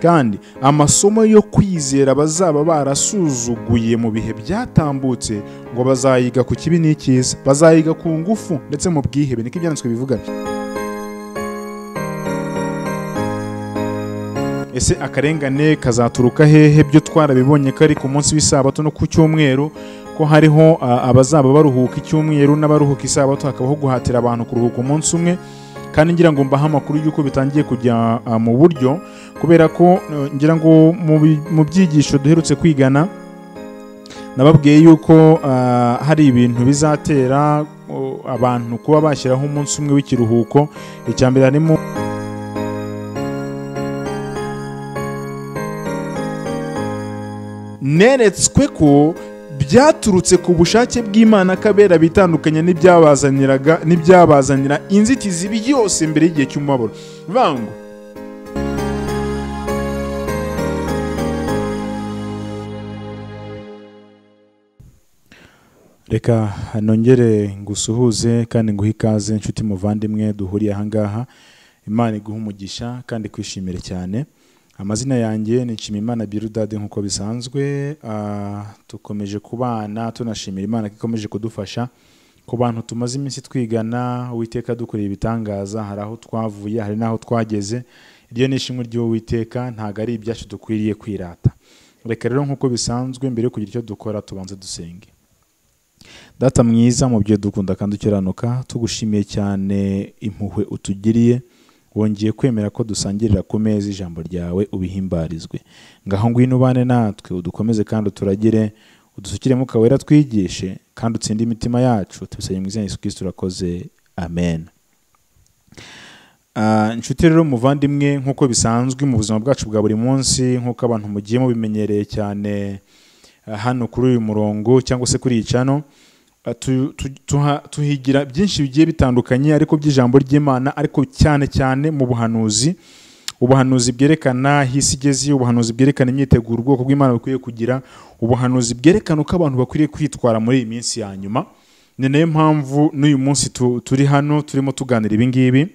kandi amasomo yo kwizera bazaba barasuzuguye mu bihe byatambutse ngo bazayiga ku kibi n'icyiza, bazayiga ku ngufu ndetse mu bwihebe. Niko ibyanditswe bivuga. Ese akarengane kazaturuka hehe? Byo twarabibonye ko ari ku munsi w'isabato no ku cyumweru, ko hariho abazaba baruhuka icyumweru n'abaruhuka isabato, hakabaho guhatira abantu kuruhuka umunsi umwe. Kandi ngira ngo mbaha amakuru y'uko bitangiye kujya mu buryo, kubera ko ngira ngo mu byigisho duherutse kwigana nababwiye yuko hari ibintu bizatera abantu kuba bashyiraho umunsi umwe w'ikiruhuko. Icyambere harimo neretswe ko byaturutse ku bushake bw'Imana kabera bitandukanye n'ibyabazanira inzitizi byose mbere y'igihe cy'umubabaro. Vango reka nongere ngusuhuze kandi nguhe ikaze inshuti muvandimwe duhuriye aha ngaha. Imana iguha umugisha kandi kwishimire cyane. Amazina yanjye ni Nshimiyimana Birudade nk'uko bisanzwe. Tukomeje kubana tunashimira Imana ko ikomeje kudufasha ku bantu tumaze iminsi twigana. Uwiteka dukoreye ibitangaza, hari aho twavuye, hari n'aho twageze. Iryo ni ishimwe ry'Uwiteka, ntago ari ibyacu dukwiriye kwirata. Reka rero nk'uko bisanzwe mbere yo kugira icyo dukora tubanze dusenge. Data mwiza, mu byo dukunda kandi ukiranuka, tugushimiye cyane impuhwe utugiriye, wongeye kwemera ko dusangirira ku meza ijambo ryawe, ubihimbarizwe. Ngaho ngwino ubane natwe, udukomeze kandi uturagire, udusukire Mwuka Wera twigishe kandi utsinde imitima yacu. Tubisabye mu izina Yesu Kristo urakoze, amen. Inshuti rero muvandimwe, nk'uko bisanzwe mu buzima bwacu bwa buri munsi, nk'uko abantu mugiye mubimenyereye cyane hano kuri uyu murongo cyangwa se kuri iyi channel, tuhigira byinshi bigiye bitandukanye ariko by'ijambo ry'Imana, ariko cyane cyane mu ubuhanuzi bwerekana hisi igeze, ubuhanuzi bwerekana imyiteguro ubwoko bw'Imana bukwiye kugira, ubuhanuzi bwerekana uko abantu bakwiriye kwitwara muri iyi minsi ya nyuma. Ni nayo mpamvu n'uyu munsi turi hano turimo tuganira ibi ngibi.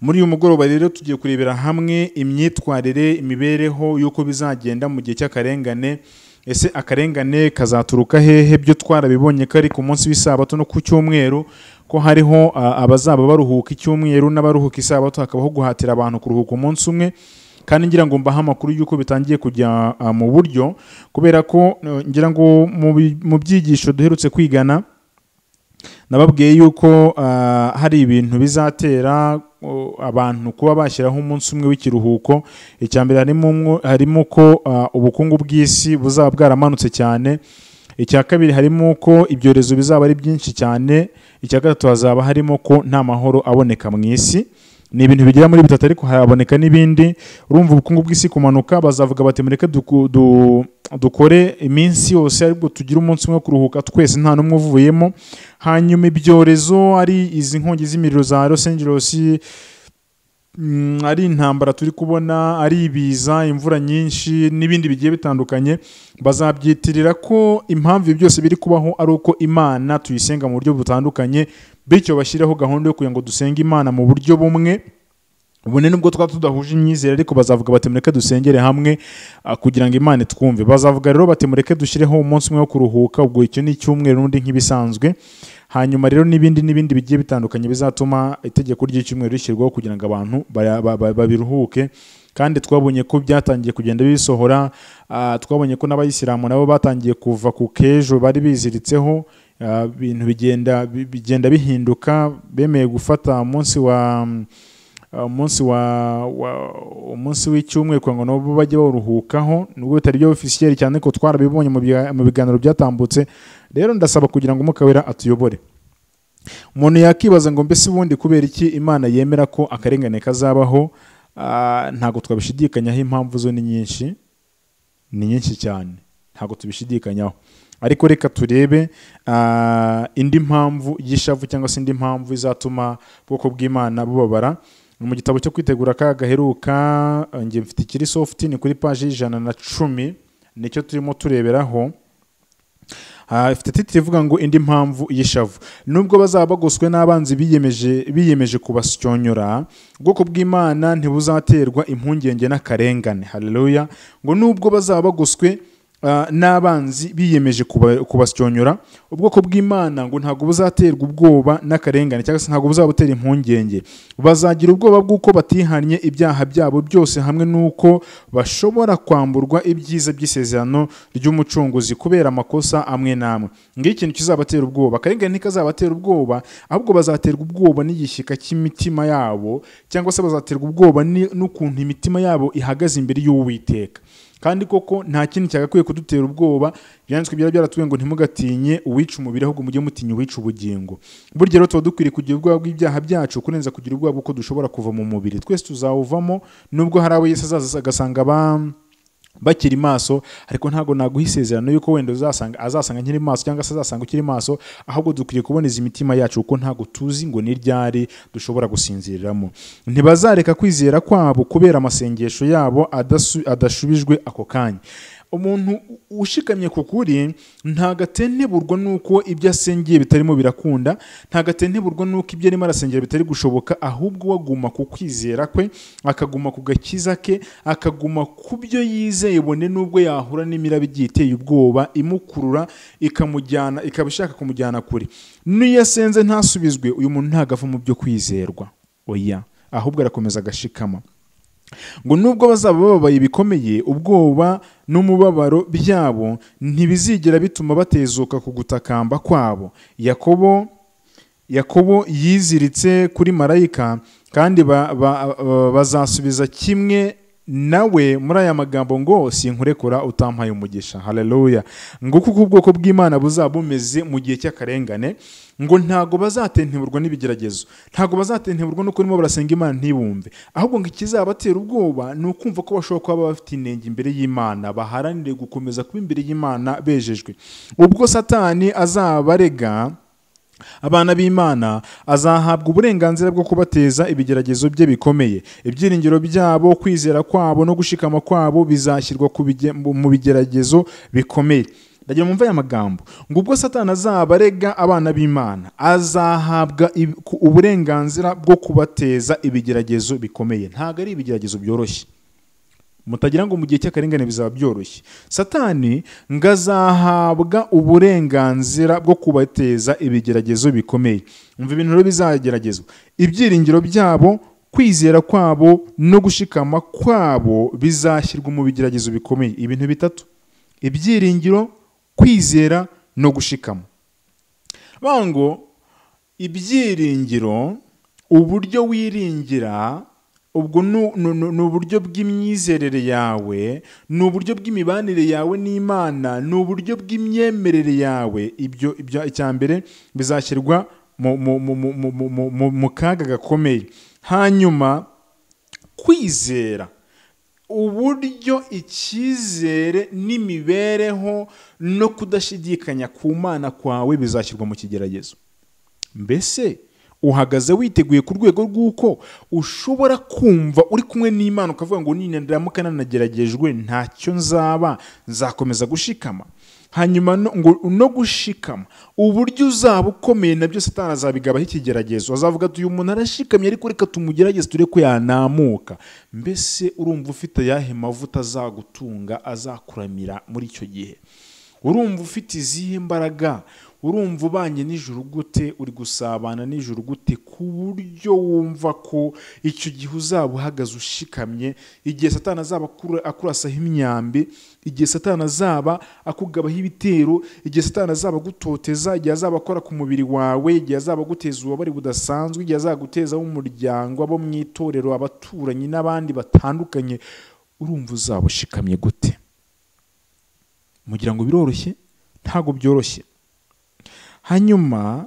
Muri uyu mugoroba rero tugiye kurebera hamwe imyitwarire, imibereho y'uko bizagenda mu gihe cy'akarengane. Ese akarengane kazaturuka hehe? Byo twarabibonye ko ari ku munsi w'isabato no ku cyumweru, ko hariho abazaba baruhuka icyumweru n'abaruhuka isabato, hakabaho guhatira abantu kuruhuka umunsi umwe. Kandi ngira ngo mbaha amakuru y'uko bitangiye kujya mu buryo, kubera ko ngira ngo mu byigisho duherutse kwigana nababwiye yuko hari ibintu bizatera abantu kuba bashyiraho umunsi umwe w'ikiruhuko. Icyambere harimo ko ubukungu bw'isi buzaba bwaramanutse cyane. Icya kabiri harimo ko ibyorezo bizaba ari byinshi cyane. Icya gatatu hazaba harimo ko nta mahoro aboneka mu isi. Ni ibintu bigera muri bitatu, ariko haraboneka n'ibindi. Urumva ubukungu bw'isi kumanuka, bazavuga bati mureke dukore iminsi yose ariko tugire umunsi umwe wo kuruhuka twese nta n'umwe uvuyemo. Hanyuma ibyorezo ari izi nkongi z'imiriro za Los Angeles, ari intambara turi kubona, ari ibiza, imvura nyinshi n'ibindi bigiye bitandukanye, bazabyitirira ko impamvu byose biri kubaho ari uko Imana tuyisenga mu buryo butandukanye, bityo bashyiraho gahunda yo kugira ngo dusenge Imana mu buryo bumwe. Ubone nubwo tudahuje imyizere, ariko bazavuga bati mureke dusengere hamwe kugira ngo Imana twumve. Bazavuga rero bati mureke dushyireho umunsi umwe wo kuruhuka, ubwo icyo ni icyumweru n'undi nk'ibisanzwe. Hanyuma rero n'ibindi bigiye bitandukanye bizatuma itegeko ry'icyumweru rishyirwaho kugira ngo abantu babiruhuke. Kandi twabonye ko byatangiye kugenda bisohora. Twabonye ko n'abayisilamu nabo batangiye kuva ku kejo bari biziritseho. Ibintu bigenda bihinduka, bemeye gufata umunsi w'icyumweru kugira ngo nabo bajye baruhukaho, nubwo bitari byo officiel cyane ko twarabibonye mu biganiro byatambutse. Rero ndasaba kugira ngo Mwuka Wera atuyobore. Umuntu yakibaza ngo mbese ubundi kubera iki Imana yemera ko akarengane kazabaho? Ntago twabishidikanyaho, impamvu zo ni nyinshi cyane, ntago tubishidikanyaho. Ariko reka turebe indi mpamvu y'ishavu cyangwa se indi mpamvu izatuma ubwoko bw'Imana bubabara. Mu gitabo cyo kwitegura ka gaheruka, ngiye mfite ikiri soft, ni kuri page 110, nicyo turimo tureberaho. ifite titire ivuga ngo indi mpamvu y'ishavu. Nubwo bazaba bagoswe n'abanzi biyemeje kubasyonyora, ubwoko bw'Imana ntibuzaterwa impungenge n'akarengane. Haleluya. Ngo nubwo bazaba bagoswe n'abanzi biyemeje kubasyonyora, ubwoko bw'Imana ngo ntabwo buzaterwa ubwoba n'akarengane cyangwa se ntabwo buzabutera impungenge. Bazagira ubwoba bw'uko batihannye ibyaha byabo byose, hamwe n'uko bashobora kwamburwa ibyiza by'isezerano ry'umucunguzi kubera amakosa amwe n'amwe. Ngiyo ikintu kizabatera ubwoba. Akarengane ntikazabatera ubwoba, ahubwo bazaterwa ubwoba n'igishyika cy'imitima yabo, cyangwa se bazaterwa ubwoba n'ukuntu imitima yabo ihagaze imbere y'Uwiteka. Kandi koko nta kintu cyagakwiye kudutera ubwoba. Byanditswe byaratubwiye ngo ntimugatinye uwica umubiri, ahubwo mujye mutinya uwica ubugingo. Burya rero tuba dukwiriye kugira ubwoba bw'ibyaha byacu kurenza kugira ubwoba bw'uko dushobora kuva mu mubiri. Twese tuzawuvamo, nubwo hari abo Yesu azaza agasanga bakiri maso, ariko ntago naguha isezerano yuko wenda azasanga nkiri maso cyangwa se azasanga ukiri maso, ahubwo dukwiriye kuboneza imitima yacu kuko ntago tuzi ngo ni ryari dushobora gusinziriramo. Ntibazareka kwizera kwabo kubera amasengesho yabo adashubijwe ako kanya. Umuntu ushikamye ku kuri ntagatenteburwa nuko ibyo asengeye bitarimo birakunda, ntagatenteburwa nuko ibyo arimo arasengera bitari gushoboka, ahubwo waguma ku kwizera kwe, akaguma ku gakiza ke, akaguma ku byo yizeye, bone nubwo yahura n'imiraba igiye iteye ubwoba imukurura ikamujyana, ikaba ishaka kumujyana kure. N'iyo asenze ntasubizwe, uyu muntu ntagava mu byo kwizerwa, oya, ahubwo arakomeza agashikama. Ngo nubwo bazaba bababaye bikomeye, ubwoba n'umubabaro byabo ntibizigera bituma batezuka ku gutakamba kwabo. Yakobo yiziritse kuri marayika, kandi bazasubiza kimwe nawe muri aya magambo ngo sinkurekura utampaye umugisha. Haleluya. Ngo kuko ubwoko bw'Imana buzaba bumeze mu gihe cy'akarengane, ngo ntago bazatenteburwa n'ibigeragezo, ntago bazatenteburwa nuko urimo barasenga Imana ntibumve, ahubwo ngo ikizabatera ubwoba ni ukumva ko bashobora kuba bafite inenge imbere y'Imana, baharanire gukomeza kuba imbere y'Imana bejejwe. Ubwo Satani azabarega abana b'Imana, azahabwa uburenganzira bwo kubateza ibigeragezo bye bikomeye. Ibyiringiro byabo, kwizera kwabo no gushikama kwabo bizashyirwa mu bigeragezo bikomeye. Ndagira mumva aya magambo ngo ubwo Satani azabarega abana b'Imana, azahabwa uburenganzira bwo kubateza ibigeragezo bikomeye. Ntago ari ibigeragezo byoroshye, mutagira ngo mu gihe cy'akarengane bizaba byoroshye. Satani ngazahabwa uburenganzira bwo kubateza ibigeragezo bikomeye. Umva ibintu rero bizageragezwa: ibyiringiro byabo, kwizera kwabo no gushikama kwabo bizashyirwa mu bigeragezo bikomeye. Ibintu bitatu: ibyiringiro, kwizera no gushikama. Bango ibyiringiro, uburyo wiringira, ubwo ni uburyo bw'imyizerere yawe, ni uburyo bw'imibanire yawe n'Imana, ni uburyo bw'imyemerere yawe. Ibyo icya mbere bizashyirwa mu kaga gakomeye. Hanyuma kwizera, uburyo icyizere n'imibereho no kudashidikanya ku Mana kwawe bizashyirwa mu kigeragezo. Mbese uhagaze witeguye ku rwego rw'uko ushobora kumva uri kumwe n'Imana ukavuga ngo nindamuka nanageragejwe ntacyo nzakomeza gushikama. Hanyuma no gushikama, uburyo uzaba ukomeye nabyo Satani azabigabaho ikigeragezo. Azavuga ati uyu muntu arashikamye, ariko reka tumugerageze turebe ko yanamuka. Mbese urumva ufite yahe mavuta azagutunga, azakuramira muri icyo gihe? Urumva ufite izihe mbaraga? Urumva ubanye n'ijuru gute? Uri gusabana n'ijuru gute ku buryo wumva ko icyo gihe uzaba uhagaze ushikamye, igihe Satani azaba akurasaho imyambi, igihe Satani azaba akugabaho ibitero, igihe Satani azaba gutoteza, igihe azaba akora ku mubiri wawe, igihe azaba guteza ububabare budasanzwe, igihe azaba guteza umuryango, abo mu itorero, abaturanyi n'abandi batandukanye. Urumva uzaba ushikamye gute? Mugira ngo biroroshye? Ntago byoroshye. Hanyuma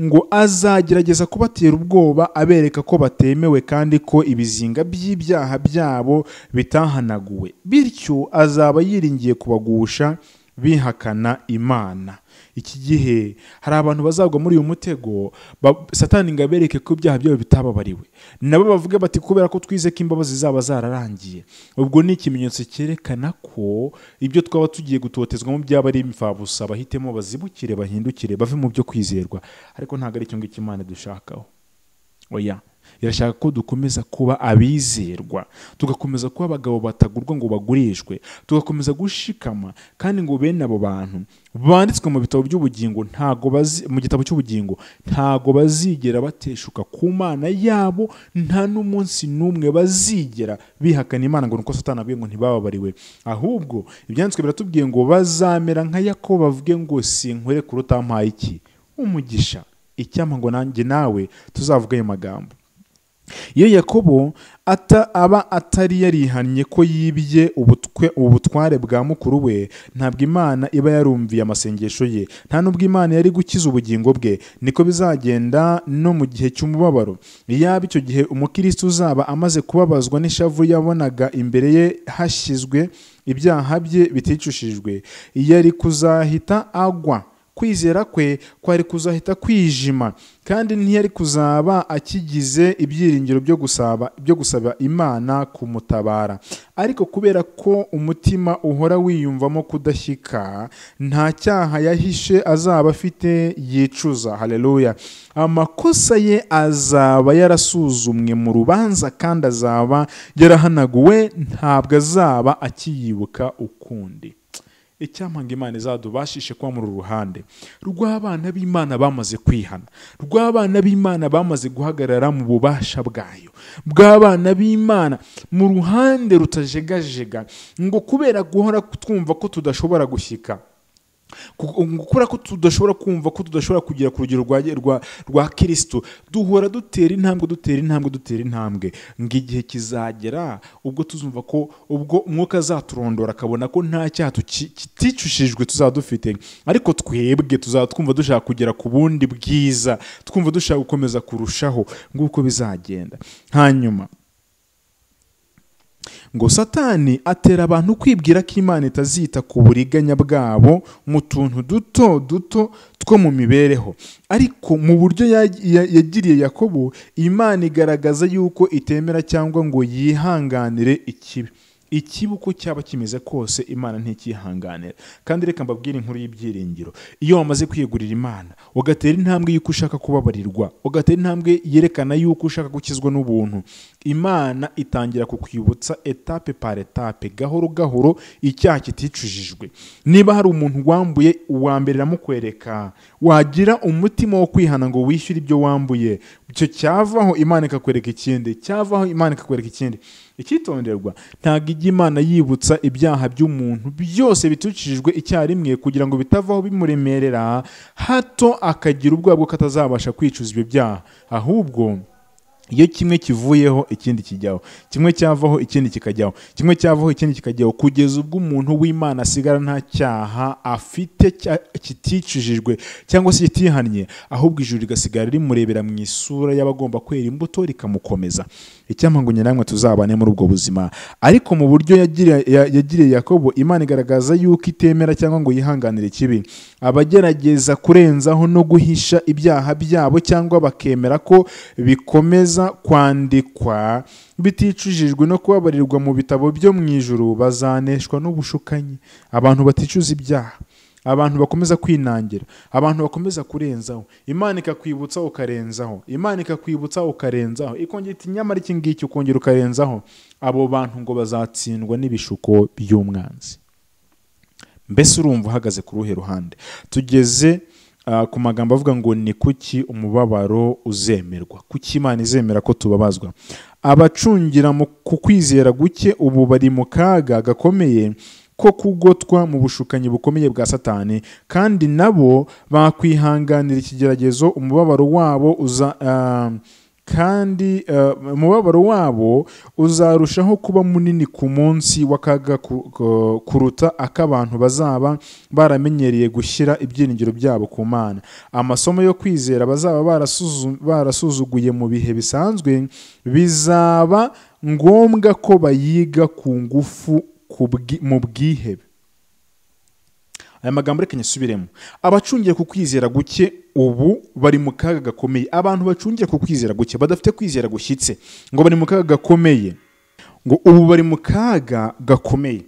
ngo azagerageza kubatera ubwoba, abereka ko batemewe kandi ko ibizinga by'ibyaha byabo bitahanaguwe. Bityo azaba yiringiye kubagusha bihakana Imana. iki gihe hari abantu bazagwa muri uyu mutego, Satani ngo abereke ko ibyaha byabo bitababariwe, nabo bavuge bati kubera ko twize ko imbabazi zaba zararangiye. Ubwo ni ikimenyetso cyerekana ko ibyo twaba tugiye gutotezwamo byaba ari imfabusa. Bahitemo bazibukire, bahindukire, bave mu byo kwizerwa. Ariko ntabwo ari cyo ngicyo Imana dushakaho. Oya, irashaka ko dukomeza kuba abizerwa, tugakomeza kuba abagabo batagurwa ngo bagurishwe, tugakomeza gushikama, kandi ngo bene abo bantu banditswe mu bitabo by'ubugingo mu gitabo cy'ubugingo ntago bazigera bateshuka ku Mana yabo, nta n'umunsi n'umwe bazigera bihakana Imana ngo nuko Satani abwiye ngo ntibababariwe. Ahubwo ibyanditswe biratubwiye ngo bazamera nka Yakobo, bavuge ngo sinkwere kuruta mpaye iki umugisha. Icyampa ngo nanjye nawe tuzavuga ayo magambo. Iyo Yakobo aba atari yarihannye ko yibye ubutware bwa mukuru we, ntabwo Imana iba yarumviye amasengesho ye, nta nubwo Imana yari gukiza ubugingo bwe. Niko bizagenda no mu gihe cy'umubabaro. Iyaba icyo gihe umukristo uzaba amaze kubabazwa n'ishavu yabonaga imbere ye hashyizwe ibyaha bye biticushijwe, yari kuzahita agwa. Kwizera kwe kwari kuzahita kwijima, kandi ntiyari kuzaba akigize ibyiringiro byo gusaba Imana kumutabara. Ariko kubera ko umutima uhora wiyumvamo kudashyika, nta cyaha yahishe azaba afite yicuza. Haleluya! Amakosa ye azaba yarasuzumwe mu rubanza, kandi azaba yarahanaguwe, ntabwo azaba akiyibuka ukundi. Icyampa ngo Imana izadubashishe kuba muri ruhande rw'abana b'Imana bamaze kwihana, rw'abana b'Imana bamaze guhagarara mu bubasha bwayo, bw'abana b'Imana mu ruhande rutajegajega, ngo kubera guhora twumva ko tudashobora gushyika, kubera ko tudashobora kumva ko tudashobora kugera ku rugero rwa Kristo, duhora dutera intambwe, ngo igihe kizagera ubwo tuzumva ko ubwo Mwuka azaturondora akabona ko nta cyaha kiticushijwe tuzaba dufite, ariko twebwe tuzaba twumva dushaka kugera ku bundi bwiza, twumva dushaka gukomeza kurushaho. Nguko bizagenda. Hanyuma ngo Satani atera abantu kwibwira ko Imana itazita ku buriganya bwabo mu tuntu duto two mu mibereho. Ariko mu buryo yagiriye Yakobo, Imana igaragaza yuko itemera cyangwa ngo yihanganire ikibi. Uko cyaba kimeze kose Imana ntikihanganira. Kandi reka mbabwire inkuru y'ibyiringiro. Iyo wamaze kwiyegurira Imana, ugatera intambwe y'uko ushaka kubabarirwa, ugatera intambwe yerekana y'uko ushaka gukizwa n'ubuntu, Imana itangira kukwibutsa etape par etape, gahoro gahoro, icyaha kiticujijwe. Niba hari umuntu wambuye, uwa mbere ramukwereka, wagira umutima wo kwihana ngo wishyure ibyo wambuye, icyo cyavaho Imana ikakwereka ikindi, cyavaho Imana ikakwereka ikindi. Icyitonderwa, ntabwo ijya Imana yibutsa ibyaha by'umuntu byose bitucishijwe icyarimwe kugira ngo bitavaho bimuremerera hato akagira ubwoba bwo katazabasha kwicuza ibyo byaha. Ahubwo iyo kimwe kivuyeho ikindi kijyaho, kimwe cyavaho ikindi kikajyaho, kimwe cyavaho ikindi kikajyaho, kugeza ubwo umuntu w'Imana asigara nta cyaha afite kiticujijwe cyangwa se kitihannye, ahubwo ijuru rigasigara rimurebera mu isura y'abagomba kwera imbuto rikamukomeza. Icyampa ngo namwe tuzabane muri ubwo buzima. Ariko mu buryo yagiriye Yakobo, Imana igaragaza yuko itemera cyangwa ngo yihanganire ikibi. Abagerageza kurenzaho no guhisha ibyaha byabo cyangwa bakemera ko bikomeza kwandikwa biticujijwe no kubabarirwa mu bitabo byo mu ijuru, bazaneshwa n'ubushukanyi. Abantu baticuza ibyaha, abantu bakomeza kwinangira, abantu bakomeza kurenzaho, Imana ikakwibutsa ukarenzaho, Imana ikakwibutsa ukarenzaho, ikongera iti nyamara iki ngiki ukongera ukarenzaho. Abo bantu ngo bazatsindwa n'ibishuko by'umwanzi. Mbese urumva uhagaze ku ruhe ruhande? Tugeze ku magambo avuga ngo ni kuki umubabaro uzemerwa, kuki Imana izemera ko tubabazwa. Abacungira mu kukwizera guke ubu bari mu kaga gakomeye ko kugotwa mu bushukanyi bukomeye bwa Satani, kandi nabo bakwihanganira ikigeragezo. Umubabaro wabo uzarushaho kuba munini ku munsi w'akaga kuruta ak'abantu bazaba baramenyereye gushyira ibyiringiro byabo ku Mana. Amasomo yo kwizera bazaba barasuzuguye mu bihe bisanzwe, bizaba ngombwa ko bayiga ku ngufu mu bwihebe. aya magambo reka nyasubiremo. Abacungiye ku kwizera guke ubu bari mu kaga gakomeye. Abantu bacungiye ku kwizera guke badafite kwizera gushyitse ngo bari mu kaga gakomeye, ngo ubu bari mu kaga gakomeye.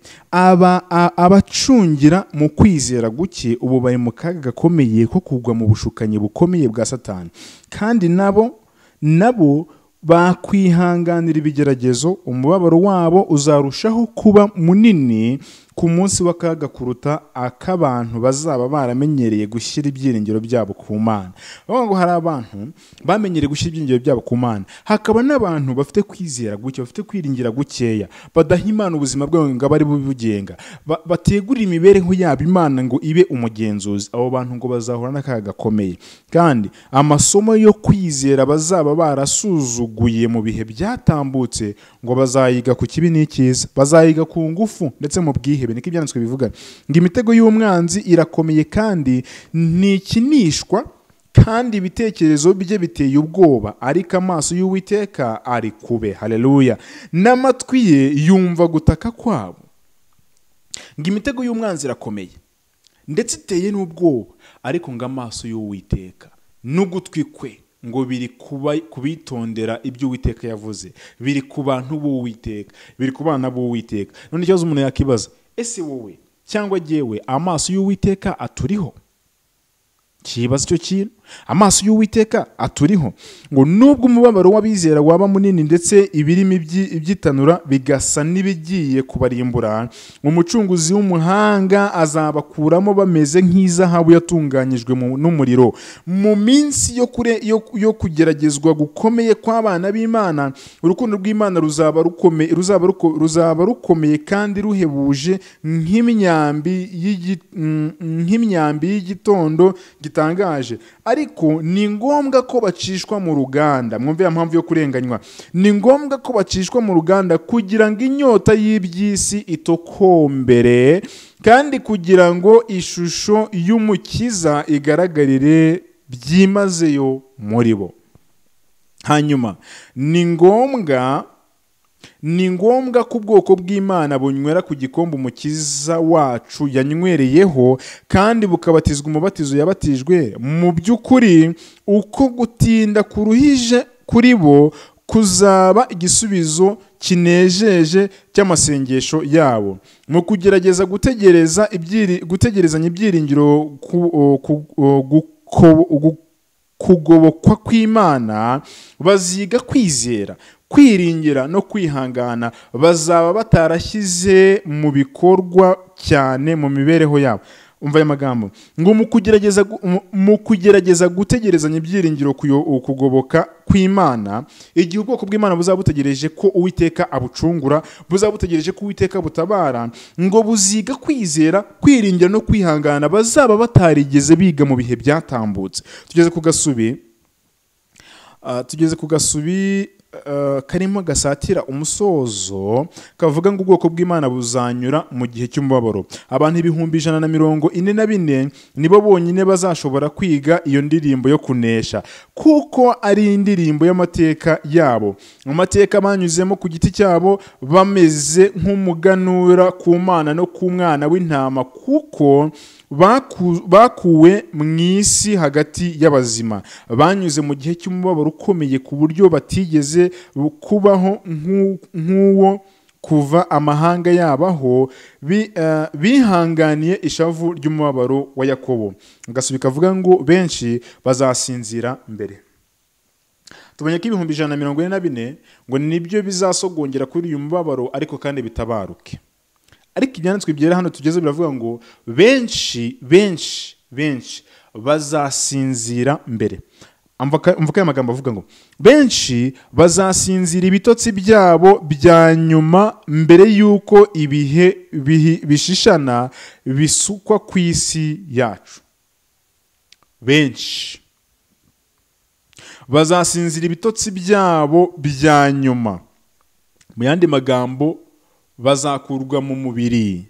Abacungira mu kwizera guke ubu bari mu kaga gakomeye ko kugwa mu bushukanyi bukomeye bwa Satani, kandi nabo bakwihanganira ibigeragezo. Umubabaro wabo uzarushaho kuba munini ku munsi w'akaga kuruta ak'abantu bazaba baramenyereye gushyira ibyiringiro byabo ku Mana. Bavuga ngo hari abantu bamenyereye gushyira ibyiringiro byabo ku Mana, hakaba n'abantu bafite kwizera guke, bafite kwiringira gukeya, badaha Imana ubuzima bwabo ngo bari bubugenga, bategura imibereho yabo Imana ngo ibe umugenzuzi. Abo bantu ngo bazahura n'akaga gakomeye, kandi amasomo yo kwizera bazaba barasuzuguye mu bihe byatambutse ngo bazayiga ku kibi n'icyiza, bazayiga ku ngufu ndetse mu bwihebe. Niko ibyanditswe bivuga ngo imitego y'umwanzi irakomeye kandi ntikinishwa, kandi ibitekerezo bye biteye ubwoba, ariko amaso y'Uwiteka ari kube. Haleluya. N'amatwi ye yumva gutaka kwabo. Ngo imitego y'umwanzi irakomeye ndetse iteye n'ubwoba, ariko ngo amaso y'Uwiteka n'ugutwi kwe ngo biri kubitondera ibyo Uwiteka yavuze, biri ku bantu b'Uwiteka, biri ku bana b'Uwiteka. None ikibazo umuntu yakibaza, ese wowe cyangwa jyewe amaso y'Uwiteka aturiho? Kibaza icyo kintu, amaso y'Uwiteka aturiho. Ngo nubwo umubabaro w'abizera waba munini ndetse ibirimi ibyitanura bigasa n'ibigiye kubarimbura, umucunguzi w'umuhanga azabakuramo bameze nk'izahabu yatunganyijwe n'umuriro. Mu minsi yo kugeragezwa gukomeye kw'abana b'Imana, urukundo rw'Imana ruzaba rukomeye kandi ruhebuje nk'imyambi y'igitondo gitangaje. Ariko ni ngombwa ko bacishwa mu ruganda. Mwumve ya mpamvu yo kurenganywa. Ni ngombwa ko bacishwa mu ruganda kugira ngo inyota y'iby'isi itokombere, kandi kugira ngo ishusho y'Umukiza igaragarire byimazeyo muri bo. Hanyuma ni ngombwa ko ubwoko bw'Imana bunywera ku gikombe Umukiza wacu yanywereyeho, kandi bukabatizwa umubatizo yabatijwe. Mu by'ukuri uko gutinda kuruhije kuri bo kuzaba igisubizo kinejeje cy'amasengesho yabo. Mu kugerageza gutegerezanya ibyiringiro kugobokwa kw'Imana, baziga kwizera, kwiringira no kwihangana. Bazaba batarashyize mu bikorwa cyane mu mibereho yabo. Umva aya magambo ngo mu kugerageza gutegerezanya ibyiringiro kugoboka kw'Imana, igihe ubwoko bw'Imana buzaba butegereje ko Uwiteka abucungura, buzaba butegereje ko Uwiteka butabara, ngo buziga kwizera, kwiringira no kwihangana. Bazaba batarigeze biga mu bihe byatambutse. Tugeze ku gasubi karimo gasatira umusozo, kavuga ngo ubwoko bw'Imana buzanyura mu gihe cy'umubabaro. Abantu 144 nibo bonyine bazashobora kwiga iyo ndirimbo yo kunesha, kuko ari indirimbo y'amateka yabo. Mu mateka banyuzemo ku giti cyabo, bameze nk'umuganura ku Mana no ku Mwana w'Intama, kuko bakuwe mu isi hagati y'abazima. Banyuze mu gihe cy'umubabaro ukomeye ku buryo batigeze kubaho nk'uwo kuva amahanga yabaho. Bihanganiye ishavu ry'umubabaro wa Yakobo. Gasubi kavuga ngo benshi bazasinzira mbere. Tubonye ko 144 ngo nibyo bizasogongera kuri uyu mubabaro, ariko kandi bitabaruke. Ariko ibyanditswe byera hano tugeze biravuga ngo benshi bazasinzira mbere. Umva aya magambo avuga ngo benshi bazasinzira ibitotsi byabo bya nyuma, mbere y'uko ibihe bishishana bisukwa ku isi yacu. Benshi bazasinzira ibitotsi byabo bya nyuma. Mu yandi magambo, bazakurwa mu mubiri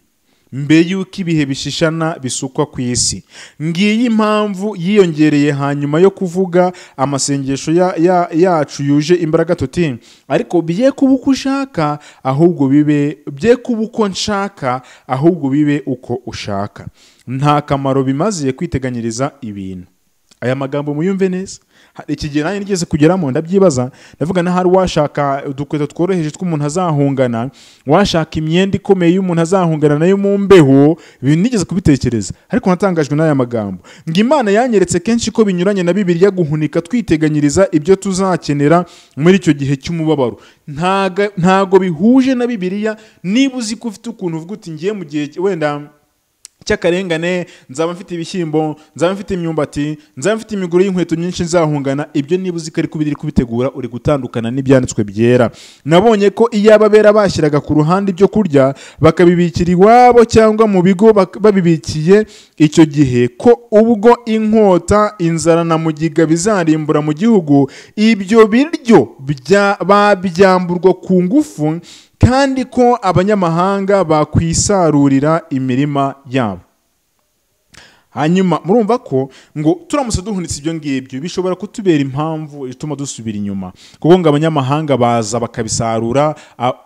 mbere y'uko ibihe bishishana bisukwa ku isi. Ngiyi impamvu yiyongereye hanyuma yo kuvuga amasengesho yacu yuje imbaraga tuti ariko biye kuba uko ushaka ahubwo bibe bye kuba uko nshaka ahubwo bibe uko ushaka. Nta kamaro bimaze kwiteganyiriza ibintu. Aya magambo muyumve neza. Iki gihe nanjye nigeze kugeramo ndabyibaza, ndavuga na hari washaka udukweto tworoheje tw'umuntu azahungana, washaka imyenda ikomeye y'umuntu azahungana nayo mu mbeho, ibintu nigeze kubitekereza. Ariko natangajwe n'aya magambo ngo Imana yanyeretse kenshi ko binyuranye na Bibiliya guhunika twiteganyiriza ibyo tuzakenera muri icyo gihe cy'umubabaro. Ntago bihuje na Bibiliya. Niba uzi ko ufite ukuntu uvuga uti ngiye mu gihe wenda cy'akarengane nzaba mfite ibishyimbo, nzaba mfite imyumbati, nzaba mfite imiguru y'inkweto nyinshi nzahungana, ibyo niba uzi ko ari kubiri kubitegura uri gutandukana n'ibyanditswe byera. Nabonye ko iyo ababera bashyiraga ku ruhande ibyo kurya bakabibikira iwabo cyangwa mu bigo babibikiye icyo gihe, ko ubwo inkota, inzara na mugiga bizarimbura mu gihugu, ibyo biryo babyamburwa ku ngufu, kandi ko abanyamahanga bakwisarurira imirima yabo. Hanyuma murumva ko ngo turamutse duhunitse ibyo ngibyo bishobora kutubera impamvu ituma dusubira inyuma, kuko ngo abanyamahanga baza bakabisarura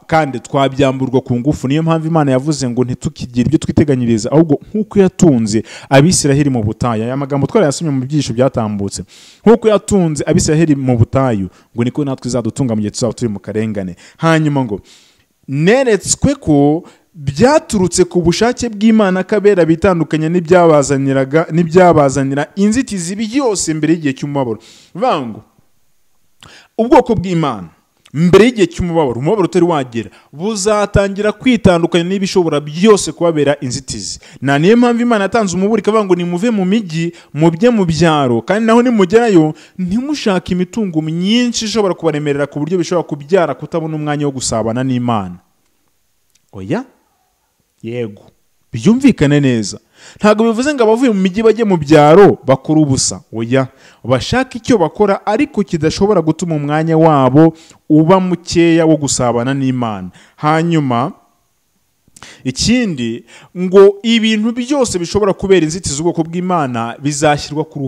kandi twabyamburwa ku ngufu. Niyo mpamvu Imana yavuze ngo ntitukigire ibyo twiteganyiriza, ahubwo nk'uko yatunze Abisiraheli mu butayu. Aya magambo twarayasomye mu byisho byatambutse. Nk'uko yatunze Abisiraheli mu butayu, ngo niko natwe izadutunga mu gihe tuzaba turi mu karengane. Hanyuma ngo neretswe ko byaturutse ku bushake bw'Imana kabera bitandukanye n'ibyabazanira inzitizi byose mbere y'igihe cy'umubabaro. Vango ubwoko bw'Imana mbere y'igihe cy'umubabaro, umubabaro utari wagera, buzatangira kwitandukanya n'ibishobora byose kubabera inzitizi. Niyo mpamvu Imana yatanze umuburi ikavuga ngo nimuve mu mijyi mubye mu byaro, kandi naho nimugerayo ntimushake imitungo myinshi ishobora kubaremerera ku buryo bishobora kubyara kutabona umwanya wo gusabana n'Imana. Oya, yego, byumvikane neza. Ntabwo bivuze ngo abavuye mu mijyi bajye mu byaro bakora ubusa. Oya, bashaka icyo bakora ariko kidashobora gutuma umwanya wabo uba mukeya wo gusabana n'Imana. Hanyuma ikindi ngo ibintu byose bishobora kubera inzitizi ubwoko bw'Imana bizashyirwa ku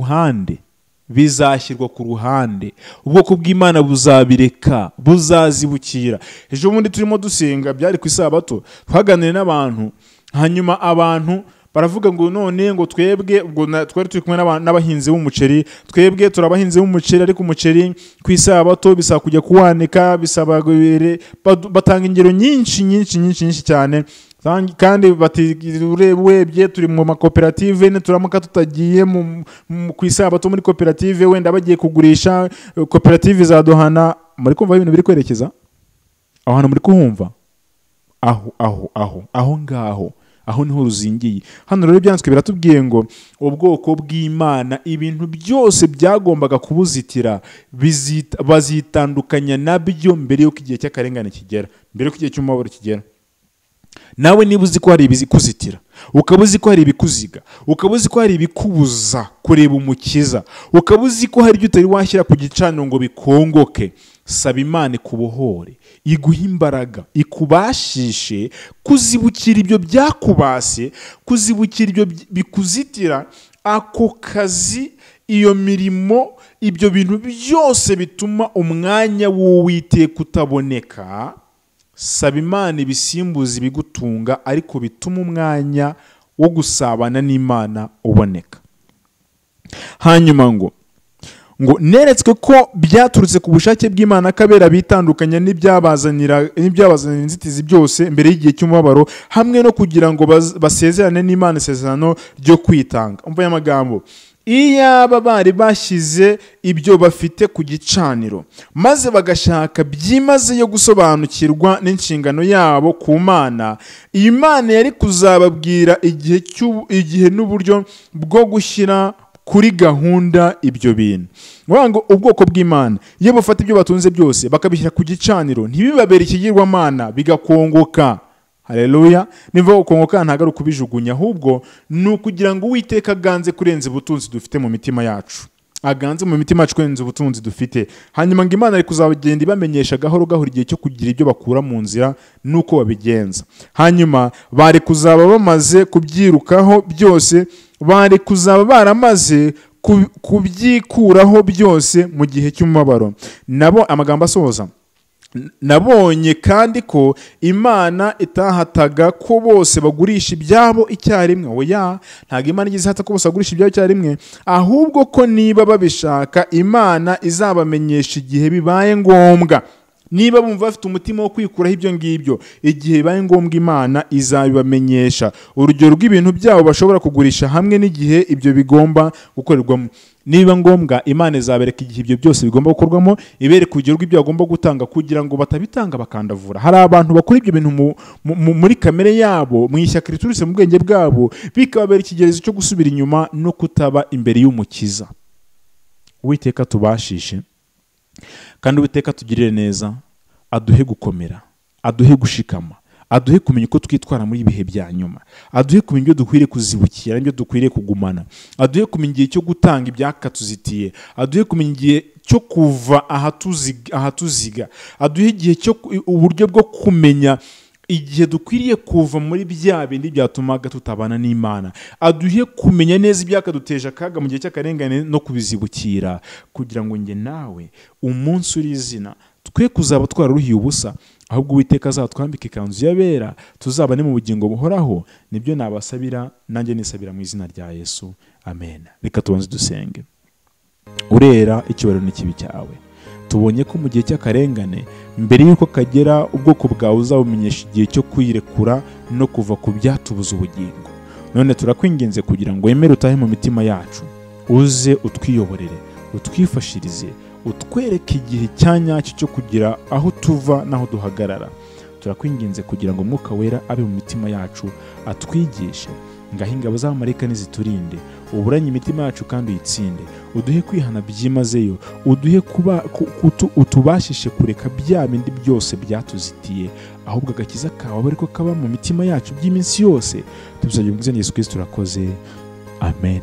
ruhande. Ubwoko bw'Imana buzabireka, buzazibukira. Ejo bundi turimo dusenga, byari ku isabato, twaganiriye n'abantu, hanyuma abantu baravuga ngo none ngo twebwe, ubwo twari turi kumwe n'abahinzi b'umuceri, twebwe turabahinzi b'umuceri, ariko umuceri ku isabato bisaba kujya kuwanika, bisaba batanga ingero nyinshi cyane, kandi urebye turi mu makoperative, turamuka tutagiye ku isabato muri koperative, wenda bagiye kugurisha, koperative zaduhana. Muri kumva ibintu biri kwerekeza aho hantu, muri kuhumva aho ngaho, aho niho ruzingiye. Hano rero byanditswe biratubwiye ngo ubwoko bw'Imana ibintu byose byagombaga kubuzitira bazitandukanya nabyo mbere y'uko igihe cy'akarengane kigera, mbere y'uko igihe cy'umubabaro kigera. Nawe niba uzi ko hari ibikuzitira, ukaba uzi ko hari ibikuziga, ukaba uzi ko hari ibikubuza kureba umukiza, ukaba uzi ko hari ibyo utari washyira ku gicaniro ngo bikongoke, saba Imana ikubohore, iguhe imbaraga, ikubashishe kuzibukira ibyo byakubase, kuzibukira ibyo bikuzitira, ako kazi, iyo mirimo, ibyo bintu byose bituma umwanya w'Uwiteka utaboneka. Saba Imana ibisimbuza ibigutunga, ariko bituma umwanya wo gusabana n'Imana uboneka. Hanyuma ngo neretswe ko byaturutse ku bushake bw'Imana kabera bitandukanya n'ibyabazanira inzitizi byose mbere y'igihe cy'umubabaro, hamwe no kugira ngo basezerane n'Imana isezerano ryo kwitanga. Umva aya magambo: iyaba bari bashyize ibyo bafite ku gicaniro, maze bagashaka byimazeyo gusobanukirwa n'inshingano yabo ku Mana, Imana yari kuzababwira igihe n'uburyo bwo gushyira kuri gahunda ibyo bintu. Ngo ubwoko bw'Imana iyo bafata ibyo batunze byose bakabishyira ku gicaniro, ntibibabere ikigirwamana bigakongoka. Haleluya. Niva ukongoka ntago ari ukubijugunya, ahubwo ni ukugira ngo Uwiteka aganze kurenza ubutunzi dufite mu mitima yacu. aganze mu mitima yacu kurenza ubutunzi dufite. Hanyuma ngo Imana ari kuzagenda ibamenyesha gahoro gahoro igihe cyo kugira ibyo bakura mu nzira nuko babigenza. Hanyuma bari kuzaba bamaze kubyirukaho byose, bari kuzaba baramaze kubyikuraho byose mu gihe cy'umubabaro. Nabo amagambo asoza, nabonye kandi ko Imana itahataga ko bose bagurisha ibyabo icyarimwe. Oya, ntabwo Imana igize hata ko bose bagurisha ibyabo icyarimwe, ahubwo ko niba babishaka Imana izabamenyesha igihe bibaye ngombwa. Niba bumva bafite umutima wo kwikuraho ibyo ngibyo, igihe bibaye ngombwa Imana izabibamenyesha. Urugero rw'ibintu byabo bashobora kugurisha hamwe n'igihe ibyo bigomba gukorerwamo. Niba ngombwa Imana izabereka igihe ibyo byose bigomba gukorwamo, ibereka urugero rw'ibyo bagomba gutanga kugira ngo batabitanga bakandavura. Hari abantu bakora ibyo bintu muri kamere yabo, mu ishyaka riturutse mu bwenge bwabo, bikababera ikigerezo cyo gusubira inyuma no kutaba imbere y'Umukiza. Uwiteka tubashishe kandi Uwiteka tugirire neza, aduhe gukomera, aduhe gushikama, aduhe kumenya uko twitwara muri ibihe bya nyuma, aduhe kumenya ibyo dukwiriye kuzibukira n'ibyo dukwiriye kugumana, aduhe kumenya igihe cyo gutanga ibyakatuzitiye, aduhe kumenya igihe cyo kuva ahatuziga, aduhe igihe cyo uburyo bwo kumenya igihe dukwiriye kuva muri bya bindi byatumaga tutabana n'Imana, aduhe kumenya neza ibyakaduteje akaga mu gihe cy'akarengane no kubizibukira, kugira ngo njye nawe umunsi uri izina twe kuzaba twararuhiye ubusa, ahubwo Uwiteka azatwambika ikanzu y'abera, tuzabane mu bugingo buhoraho. Nibyo nabasabira, nanjye nisabira mu izina rya Yesu, amen. Reka tubanze dusenge. Urera, icyubahiro n'ikibi cyawe, tubonye ko mu gihe cy'akarengane, mbere y'uko kagera, ubwoko bwawe uzabumenyesha igihe cyo kwirekura no kuva ku byatubuza ubugingo. None turakwinginze kugira ngo wemere utahe mu mitima yacu, uze utwiyoborere, utwifashirize, utwereke igihe cya nyacyo cyo kugira aho tuva n'aho duhagarara. Turakwinginze kugira ngo Mwuka Wera abe mu mitima yacu, atwigishe, ngaho ingabo z'abamarayika niziturinde, uburanye imitima yacu kandi uyitsinde, uduhe kwihana byimazeyo, uduhe utubashishe kureka bya bindi byose byatuzitiye, ahubwo agakiza kawe abe ariko kaba mu mitima yacu by'iminsi yose. Tubisabye mu izina rya Yesu Kristo turakoze, amen.